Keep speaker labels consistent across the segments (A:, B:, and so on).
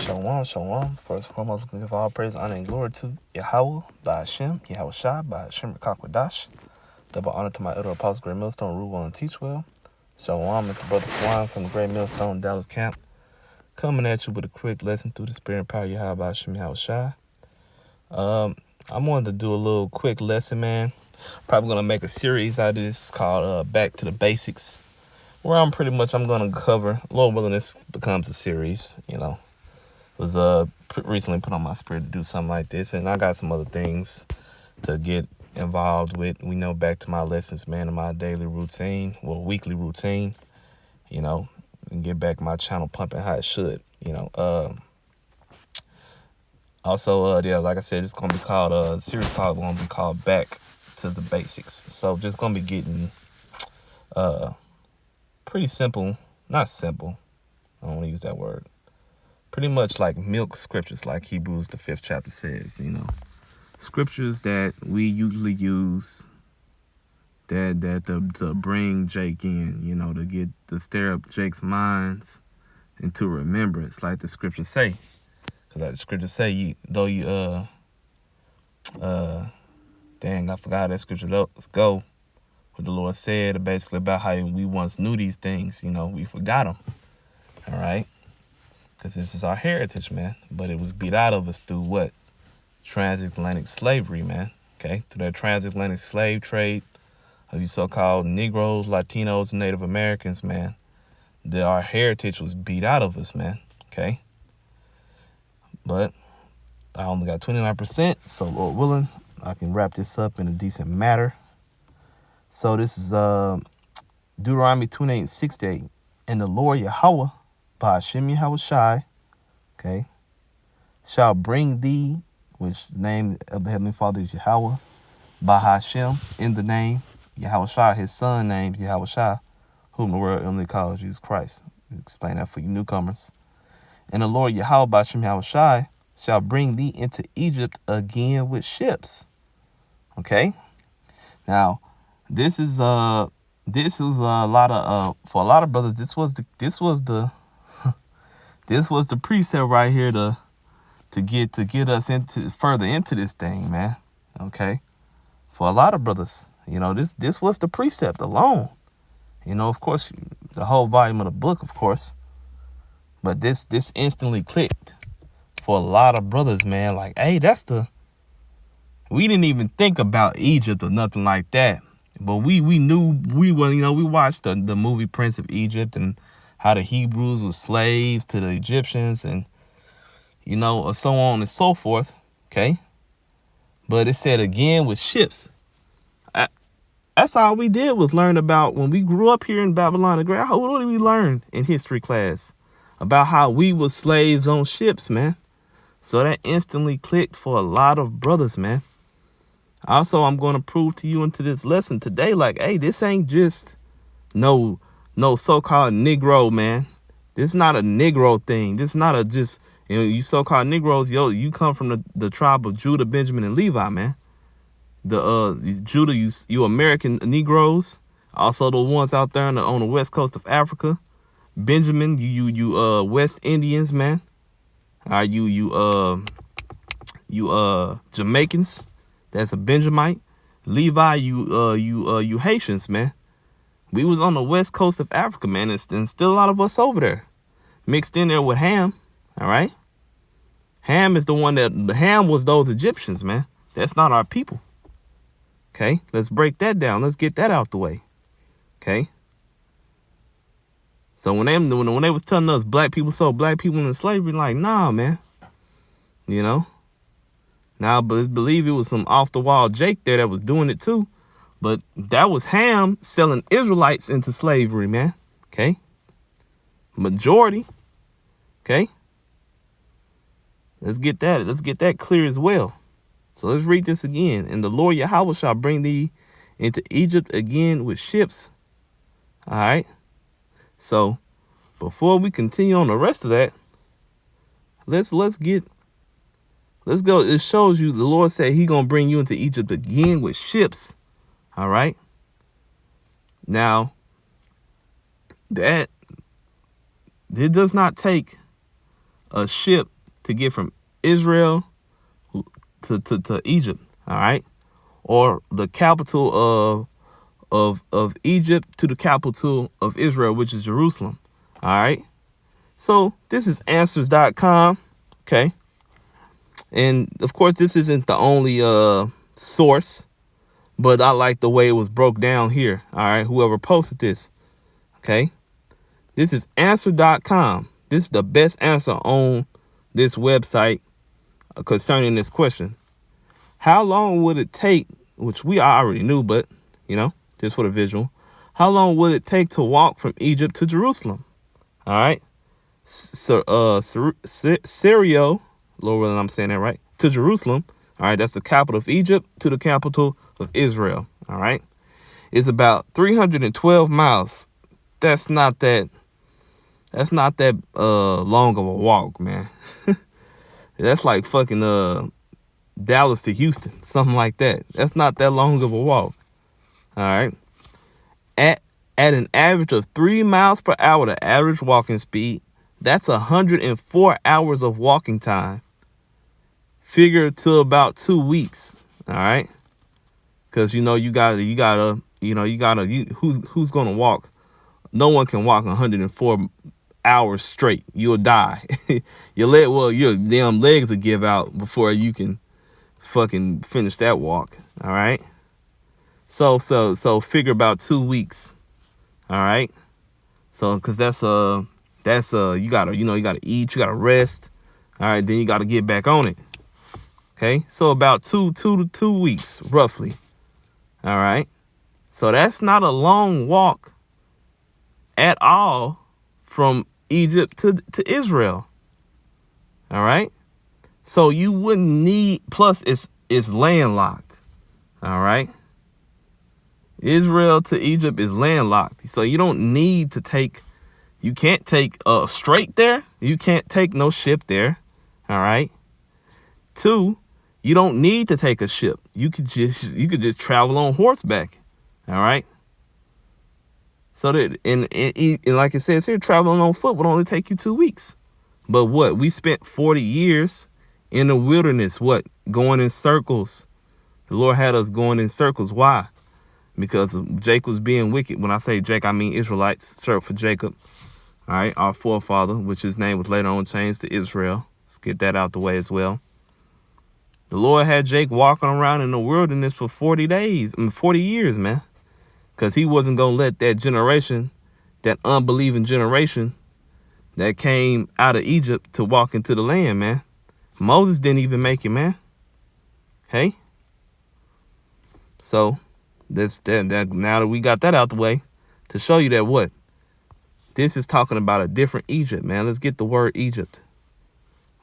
A: Shalom, shalom. First and foremost, we give all praise, honor, and glory to Yahweh, by Hashem, Yahweh Shai, by Hashem Rakakwadash. Double honor to my elder apostle, Great Millstone, rule well and teach well. Shalom, Mr. Brother Swan from the Great Millstone, Dallas Camp, coming at you with a quick lesson through the spirit and power of Yahweh, by Hashem, Yahweh Shai. I wanted to do a little quick lesson, man. Probably going to make a series out of this called Back to the Basics, where I'm going to cover, Lord willing, this becomes a series, was recently put on my spirit to do something like this, and I got some other things to get involved with. We know, back to my lessons, man, in my daily routine, weekly routine, and get back my channel pumping how it should, Also, like I said, it's gonna be called series gonna be called Back to the Basics. So just gonna be getting pretty simple, not simple, I don't want to use that word, pretty much like milk scriptures, like Hebrews the 5th chapter says, scriptures that we usually use that to bring Jake in, to stir up Jake's minds into remembrance, like the scriptures say. Because like the scriptures say, dang, I forgot that scripture. Let's go. What the Lord said basically about how we once knew these things, we forgot them. All right. Because this is our heritage, man. But it was beat out of us through what? Transatlantic slavery, man. Okay. Through that transatlantic slave trade of you so-called Negroes, Latinos, and Native Americans, man. Our heritage was beat out of us, man. Okay. But I only got 29%. So Lord willing, I can wrap this up in a decent matter. So this is Deuteronomy 28:68. And the Lord Yahweh, by Hashem Yahweh Shai, okay, shall bring thee, which the name of the Heavenly Father is Yahweh, by Hashem, in the name, Yahweh Shai, his son named Yahweh Shai, whom the world only calls Jesus Christ. I'll explain that for you newcomers. And the Lord Yahweh, by Hashem Yahweh Shai, shall bring thee into Egypt again with ships. Okay? Now, this is a lot of for a lot of brothers, this was the this was the precept right here to get us further into this thing, man. Okay? For a lot of brothers, this was the precept alone. Of course, the whole volume of the book, of course. But this instantly clicked for a lot of brothers, man. Like, hey, we didn't even think about Egypt or nothing like that. But we knew, we watched the movie Prince of Egypt and how the Hebrews were slaves to the Egyptians and, so on and so forth. Okay. But it said again with ships. That's all we did was learn about when we grew up here in Babylon the Great. What did we learn in history class? About how we were slaves on ships, man. So that instantly clicked for a lot of brothers, man. Also, I'm going to prove to you into this lesson today, like, hey, this ain't just no so-called Negro, man. This is not a Negro thing. This is not you so-called Negroes, you come from the tribe of Judah, Benjamin, and Levi, man. Judah, you American Negroes, also the ones out there on the west coast of Africa. Benjamin, you West Indians, man. Are you Jamaicans? That's a Benjamite. Levi, you Haitians, man. We was on the west coast of Africa, man, and still a lot of us over there, mixed in there with Ham. All right, Ham is the one Ham was those Egyptians, man. That's not our people. Okay, let's break that down. Let's get that out the way. Okay. So when they was telling us black people sold black people into slavery, like, nah, man. Now, but believe it was some off-the-wall Jake there that was doing it too. But that was Ham selling Israelites into slavery, man. Okay? Majority. Okay? Let's get that clear as well. So let's read this again. And the Lord Yahweh shall bring thee into Egypt again with ships. All right? So before we continue on the rest of that, let's go. It shows you the Lord said he gonna bring you into Egypt again with ships. All right. Now, that it does not take a ship to get from Israel to Egypt, all right? Or the capital of Egypt to the capital of Israel, which is Jerusalem, all right? So this is answers.com, okay? And of course, this isn't the only source, but I like the way it was broke down here, all right? Whoever posted this, okay? This is answer.com. This is the best answer on this website concerning this question. How long would it take, which we already knew, but, you know, just for the visual, how long would it take to walk from Egypt to Jerusalem? All right. Syrio, Lord, I'm saying that right, to Jerusalem. All right. That's the capital of Egypt to the capital of Israel. All right. It's about 312 miles. That's not that long of a walk, man. That's like fucking Dallas to Houston, something like that. That's not that long of a walk. All right. At an average of 3 miles per hour, the average walking speed, that's 104 hours of walking time. Figure to about 2 weeks. All right. Because, you know, who's going to walk? No one can walk 104 hours straight. You'll die. Your damn legs will give out before you can fucking finish that walk. All right. So figure about 2 weeks. All right. So, cause that's you gotta eat, you gotta rest. All right. Then you gotta get back on it. Okay. So about 2 weeks, roughly. All right. So that's not a long walk at all from Egypt to Israel. All right. So you wouldn't need, plus it's landlocked. All right. Israel to Egypt is landlocked. So you don't need to you can't take straight there. You can't take no ship there. All right. 2, you don't need to take a ship. You could just travel on horseback. All right. So that, and like it says here, traveling on foot would only take you 2 weeks. But what? We spent 40 years in the wilderness, going in circles. The Lord had us going in circles. Why? Because Jacob was being wicked. When I say Jacob, I mean Israelites, served for Jacob. All right, our forefather, which his name was later on changed to Israel. Let's get that out the way as well. The Lord had Jake walking around in the wilderness for 40 years, man. Because he wasn't going to let that generation, that unbelieving generation that came out of Egypt to walk into the land, man. Moses didn't even make it, man. Hey? So, that now that we got that out the way, to show you that what? This is talking about a different Egypt, man. Let's get the word Egypt.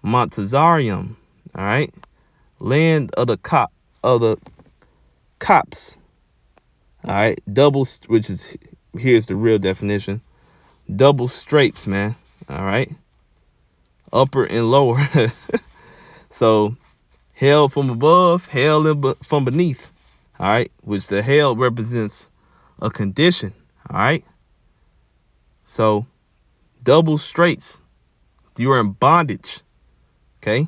A: Montezarium, all right? Land of the Copts. All right, here's the real definition. Double straits, man. All right, upper and lower. So, hell from above, hell from beneath. All right, which the hell represents a condition. All right, so double straits. You're in bondage. Okay,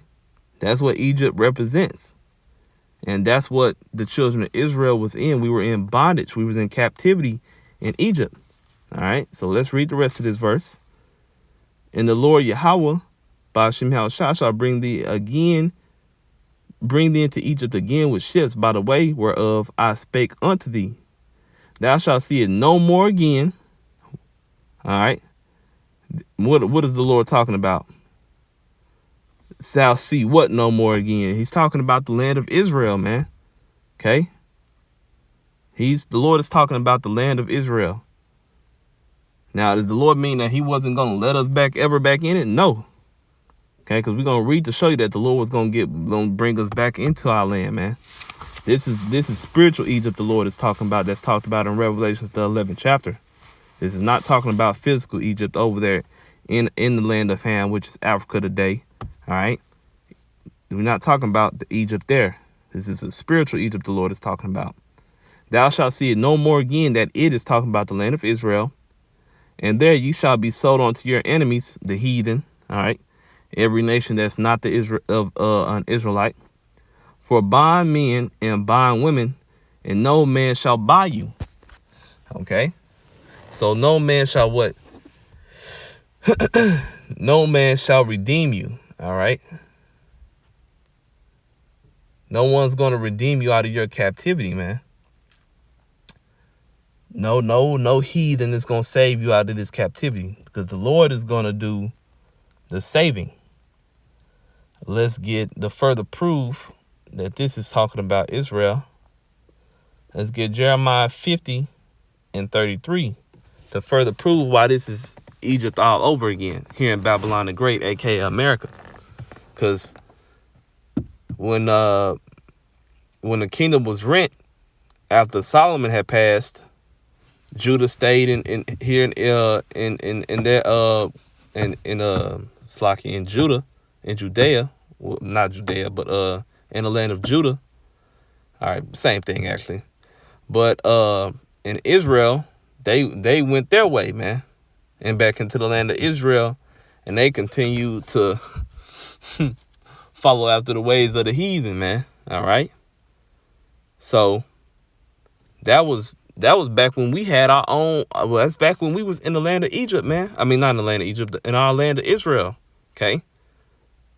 A: that's what Egypt represents. And that's what the children of Israel was in. We were in bondage. We was in captivity in Egypt. All right. So let's read the rest of this verse. And the Lord Yahweh, Ba'ashem Hal shall bring thee into Egypt again with ships by the way whereof I spake unto thee. Thou shalt see it no more again. All right. What is the Lord talking about? Shall see what no more again? He's talking about the land of Israel, man. Okay. The Lord is talking about the land of Israel. Now, does the Lord mean that he wasn't going to let us ever back in it? No. Okay. Because we're going to read to show you that the Lord was going to bring us back into our land, man. This is spiritual Egypt the Lord is talking about. That's talked about in Revelation, the 11th chapter. This is not talking about physical Egypt over there in the land of Ham, which is Africa today. All right. We're not talking about the Egypt there. This is a spiritual Egypt the Lord is talking about. Thou shalt see it no more again, that it is talking about the land of Israel. And there you shall be sold unto your enemies, the heathen. All right. every nation that's not the an Israelite, for bond men and bond women, and no man shall buy you. Okay, so no man shall what? No man shall redeem you. All right. No one's going to redeem you out of your captivity, man. No heathen is going to save you out of this captivity, because the Lord is going to do the saving. Let's get the further proof that this is talking about Israel. Let's get Jeremiah 50 and 33 to further prove why this is Egypt all over again here in Babylon the Great, aka America. Because when the kingdom was rent after Solomon had passed, Judah stayed in Judah, in Judea, well, not Judea, but in the land of Judah. All right, same thing actually. But in Israel, they went their way, man, and back into the land of Israel, and they continue to follow after the ways of the heathen, man. All right. So that was back when we had our own. Well, that's back when we was in the land of Egypt, man. I mean, not in the land of Egypt, in our land of Israel. Okay.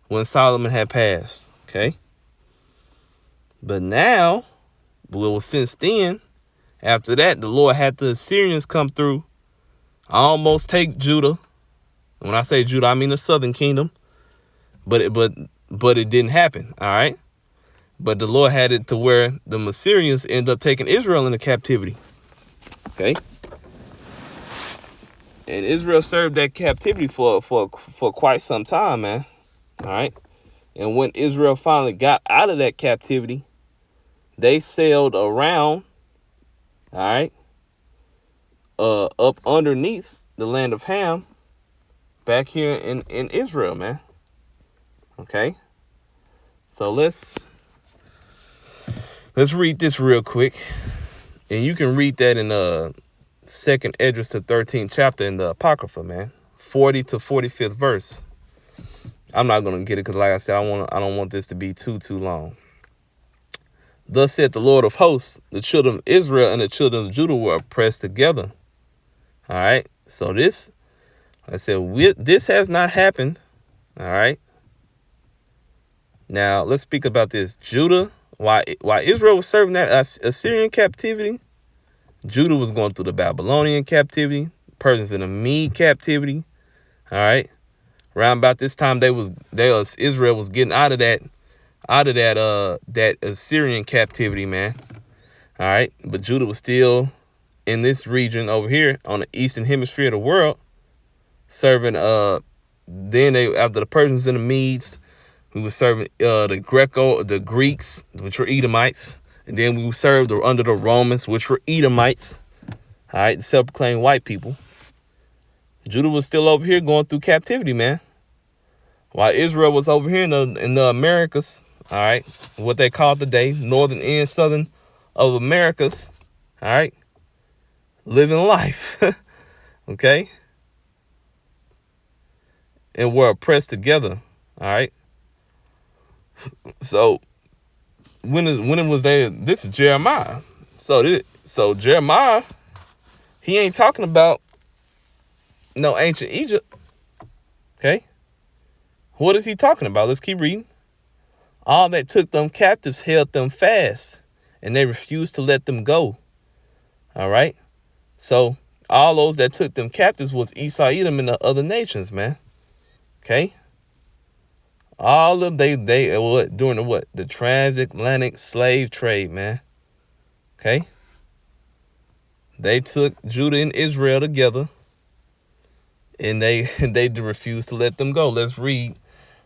A: When Solomon had passed. Okay. But now, well, since then, after that, the Lord had the Assyrians come through, almost take Judah. When I say Judah, I mean the southern kingdom. But it didn't happen. All right. But the Lord had it to where the Assyrians end up taking Israel into captivity. Okay. And Israel served that captivity for quite some time, man. All right. And when Israel finally got out of that captivity, they sailed around, all right, up underneath the land of Ham, back here in Israel, man. Okay. So let's read this real quick. And you can read that in 2nd Esdras to 13th chapter in the Apocrypha, man. 40 to 45th verse. I'm not gonna get it because, like I said, I don't want this to be too long. Thus said the Lord of hosts, the children of Israel and the children of Judah were oppressed together. All right. So this, I said, this has not happened. All right. Now let's speak about this. Judah, why Israel was serving that Assyrian captivity, Judah was going through the Babylonian captivity, Persians in the Mede captivity. All right. Around about this time, Israel was getting out of that Assyrian captivity, man. All right. But Judah was still in this region over here on the eastern hemisphere of the world, serving then after the Persians and the Medes, we were serving the Greeks, which were Edomites, and then we served under the Romans, which were Edomites. All right, self-proclaimed white people. Judah was still over here going through captivity, man. While Israel was over here in the Americas, all right, what they call today, northern and southern of Americas, all right, living life, okay, and we're oppressed together, all right. So when it was there, this is Jeremiah. So Jeremiah, he ain't talking about no ancient Egypt, okay. What is he talking about? Let's keep reading. All that took them captives held them fast, and they refused to let them go. All right. So all those that took them captives was Esau, Edom, and the other nations, man. Okay. All of they during the transatlantic slave trade, man. Okay. They took Judah and Israel together, and they refused to let them go. Let's read.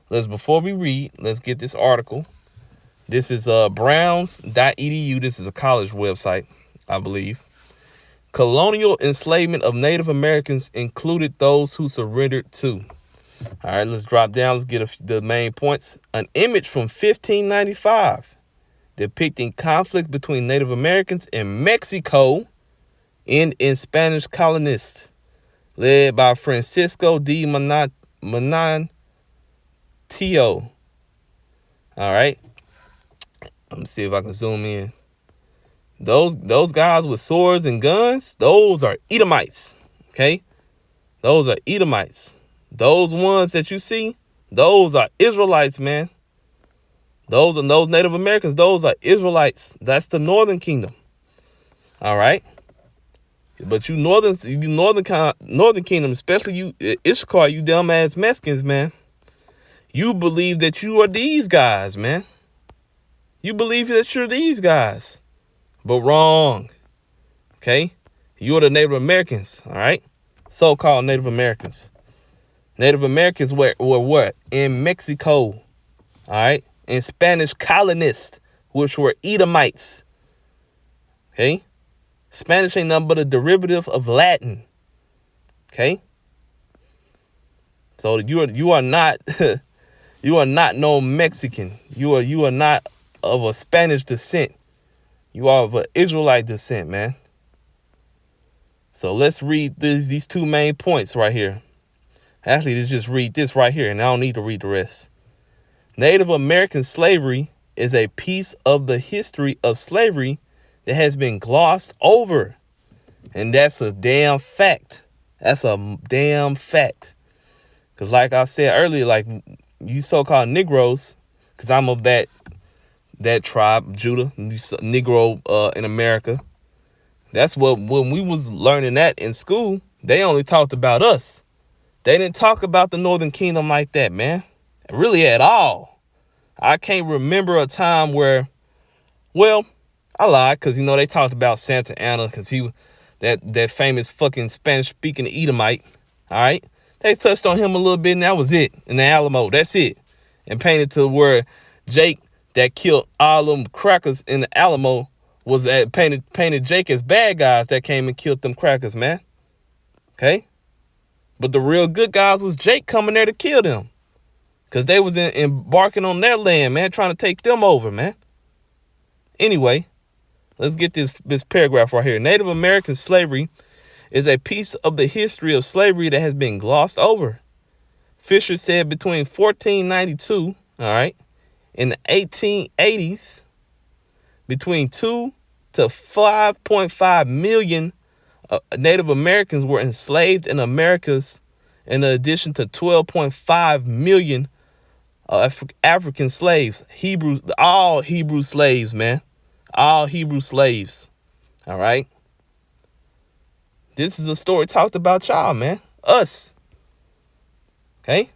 A: Before we read, let's get this article. This is browns.edu. This is a college website, I believe. Colonial enslavement of Native Americans included those who surrendered to. All right, let's drop down. Let's get the main points. An image from 1595 depicting conflict between Native Americans and Mexico in Spanish colonists, led by Francisco de Monan T-O. All right. Let me see if I can zoom in. Those guys with swords and guns, those are Edomites. Okay? Those are Edomites. Those ones that you see, those are Israelites, man. Those Native Americans, those are Israelites. That's the northern kingdom. All right? But you northern kingdom, especially you Issachar, you dumbass Mexicans, man. You believe that you are these guys, man. You believe that you're these guys. But wrong. Okay? You're the Native Americans, all right? So-called Native Americans. Native Americans were what? In Mexico, all right? And Spanish colonists, which were Edomites. Okay? Spanish ain't nothing but a derivative of Latin. Okay? So you are not you are not no Mexican. You are not of a Spanish descent. You are of an Israelite descent, man. So let's read these two main points right here. Actually, let's just read this right here, and I don't need to read the rest. Native American slavery is a piece of the history of slavery that has been glossed over. And that's a damn fact. That's a damn fact. Because like I said earlier, like you so-called Negroes, because I'm of that tribe, Judah, Negro in America. That's what, when we was learning that in school, they only talked about us. They didn't talk about the Northern Kingdom like that, man. Really at all. I can't remember a time where, well, I lied, because, you know, they talked about Santa Anna, because he, that famous fucking Spanish-speaking Edomite, all right? They touched on him a little bit, and that was it. In the Alamo, that's it. And painted to where Jake, that killed all them crackers in the Alamo, was painted Jake as bad guys that came and killed them crackers, man. Okay? But the real good guys was Jake coming there to kill them. Because they was embarking on their land, man, trying to take them over, man. Anyway, let's get this paragraph right here. Native American slavery is a piece of the history of slavery that has been glossed over. Fisher said between 1492, all right, and the 1880s, between 2 to 5.5 million Native Americans were enslaved in Americas, in addition to 12.5 million African slaves. All Hebrew slaves, man. All Hebrew slaves. All right. This is a story talked about y'all, man. Us. Okay.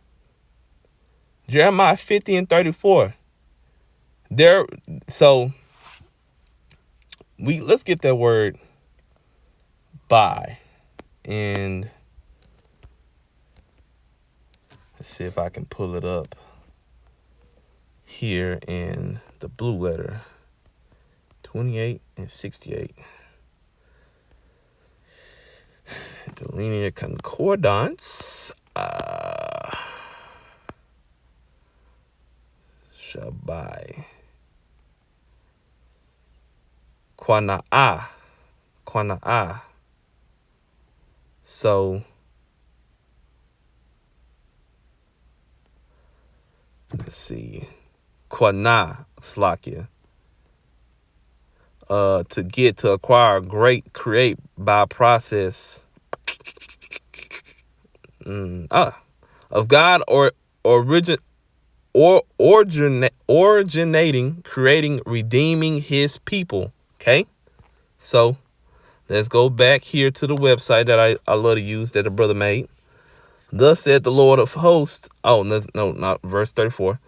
A: Jeremiah 50 and 34. Let's get that word by, and let's see if I can pull it up here in the blue letter. 28 and 68. The linear concordance. Shabai. Quana'a. So let's see. Quana, Slakia. To acquire, create by process of God or originating, creating, redeeming his people. Okay, so let's go back here to the website that I love to use that the brother made. Thus said the Lord of hosts. Oh, no, not verse 34.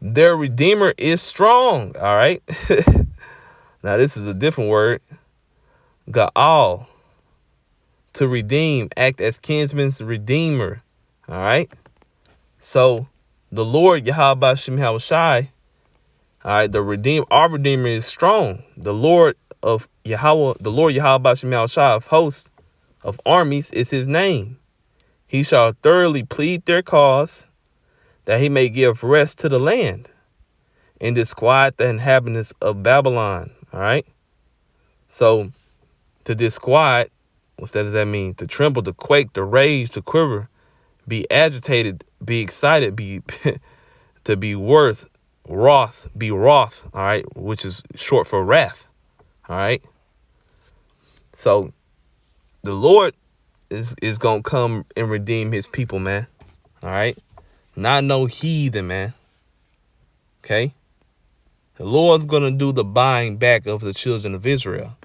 A: Their Redeemer is strong. All right. Now this is a different word. Ga'al. To redeem, act as kinsman's redeemer. All right. So the Lord Yahweh Shem Shai, all right, our Redeemer is strong. The Lord Yahweh Shem Shai of hosts, of armies is his name. He shall thoroughly plead their cause, that he may give rest to the land and disquiet the inhabitants of Babylon. All right. So to disquiet, what does that mean? To tremble, to quake, to rage, to quiver, be agitated, be excited, be to be worth wrath, be wrath, all right, which is short for wrath, all right. So the Lord is gonna come and redeem his people, man, all right. Not no heathen, man, okay. The Lord's gonna do the buying back of the children of Israel.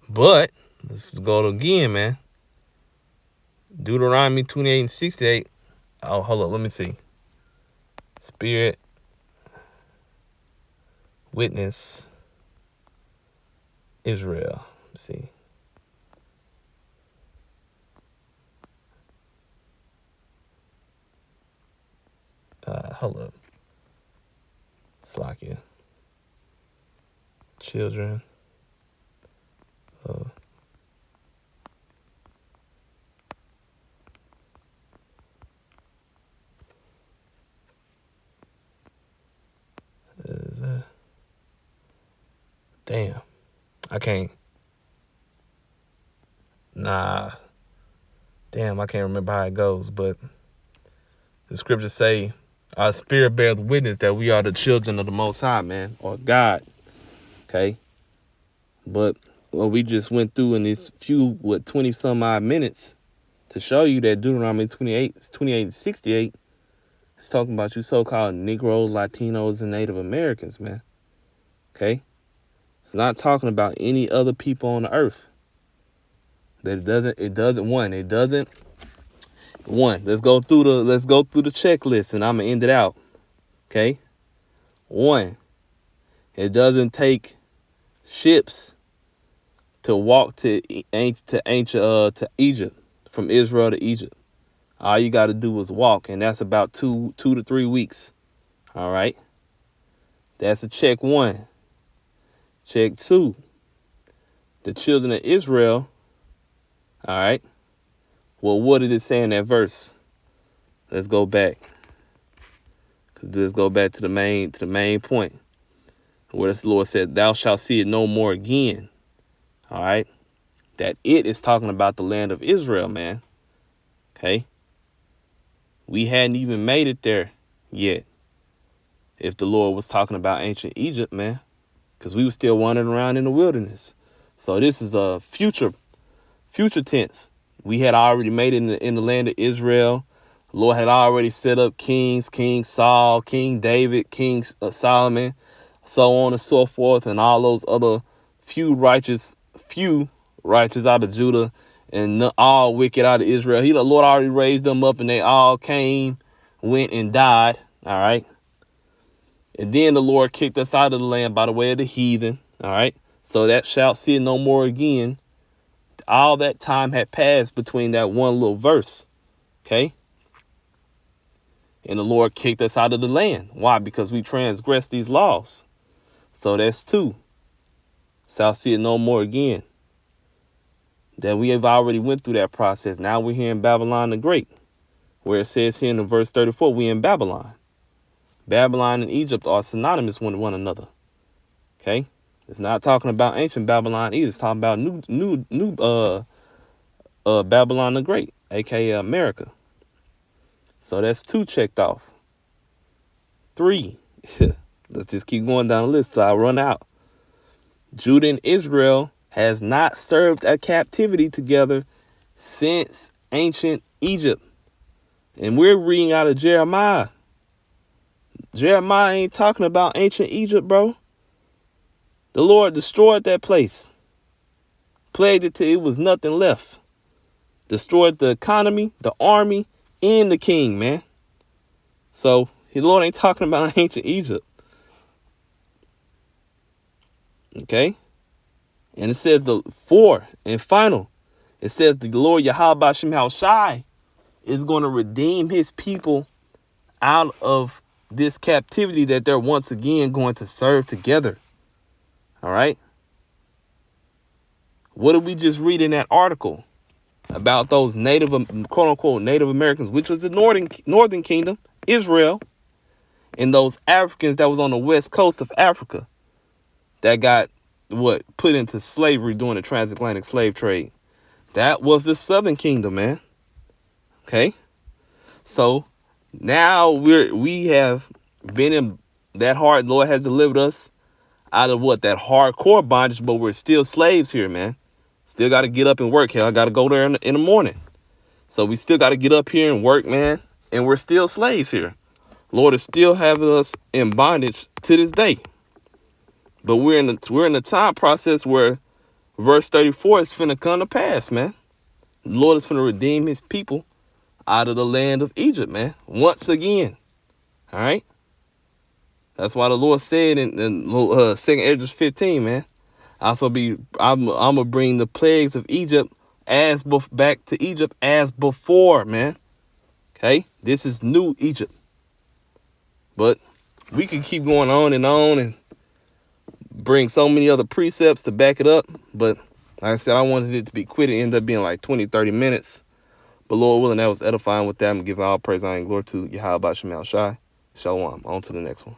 A: But let's go again, man. Deuteronomy 28:68. Oh, hold up, let me see. Spirit, witness, Israel. Let's see. Hold up. Slakia. Children of damn. I can't. Nah. Damn, I can't remember how it goes, but the scriptures say our spirit bears witness that we are the children of the Most High, man, or God. Okay. But what we just went through in these 20 some odd minutes to show you that Deuteronomy 28:68 is talking about you so-called Negroes, Latinos, and Native Americans, man. Okay. It's not talking about any other people on the earth. That it doesn't, let's go through the checklist and I'm gonna end it out. Okay. 1, it doesn't take ships to walk to Egypt, from Israel to Egypt. All you got to do is walk, and that's about 2 to 3 weeks. All right. That's a check 1. Check 2. The children of Israel. All right. Well, what did it say in that verse? Let's go back. Let's go back to the main point, where the Lord said, "Thou shalt see it no more again." All right. That it is talking about the land of Israel, man. Okay. We hadn't even made it there yet. If the Lord was talking about ancient Egypt, man, because we were still wandering around in the wilderness. So this is a future tense. We had already made it in the land of Israel. The Lord had already set up kings, King Saul, King David, King Solomon, so on and so forth, and all those other few righteous out of Judah and all wicked out of Israel. The Lord already raised them up, and they all came, went, and died. All right. And then the Lord kicked us out of the land by the way of the heathen. All right. So that shalt see it no more again. All that time had passed between that one little verse. Okay. And the Lord kicked us out of the land. Why? Because we transgressed these laws. So that's 2. Shall see it no more again. That we have already went through that process. Now we're here in Babylon the Great, where it says here in verse 34, we in Babylon. Babylon and Egypt are synonymous with one another. Okay. It's not talking about ancient Babylon either. It's talking about new Babylon the Great, aka America. So that's 2 checked off. 3. Let's just keep going down the list till I run out. Judah and Israel has not served a captivity together since ancient Egypt. And we're reading out of Jeremiah. Jeremiah ain't talking about ancient Egypt, bro. The Lord destroyed that place. Plagued it till it was nothing left. Destroyed the economy, the army, and the king, man. So the Lord ain't talking about ancient Egypt. Okay? And it says the 4 and final. It says the Lord Yahweh Shem Shai is going to redeem his people out of this captivity that they're once again going to serve together. All right. What did we just read in that article about those quote unquote Native Americans, which was the northern kingdom, Israel, and those Africans that was on the west coast of Africa that got put into slavery during the transatlantic slave trade? That was the southern kingdom, man. Okay. So Now we have been in that hard. Lord has delivered us out of what, that hardcore bondage, but we're still slaves here, man. Still got to get up and work. Hell, I got to go there in the morning. So we still got to get up here and work, man. And we're still slaves here. Lord is still having us in bondage to this day. But we're in the time process where verse 34 is finna come to pass, man. The Lord is finna redeem his people out of the land of Egypt, man. Once again. All right. That's why the Lord said in 2nd Esdras 15, man. I'm gonna bring the plagues of Egypt back to Egypt as before, man. Okay, this is new Egypt. But we could keep going on and bring so many other precepts to back it up. But like I said, I wanted it to be quick. It ended up being like 20, 30 minutes. But Lord willing, that was edifying with that. I'm giving all praise, honor, and glory to Yahweh Shai. Shalom. On to the next one.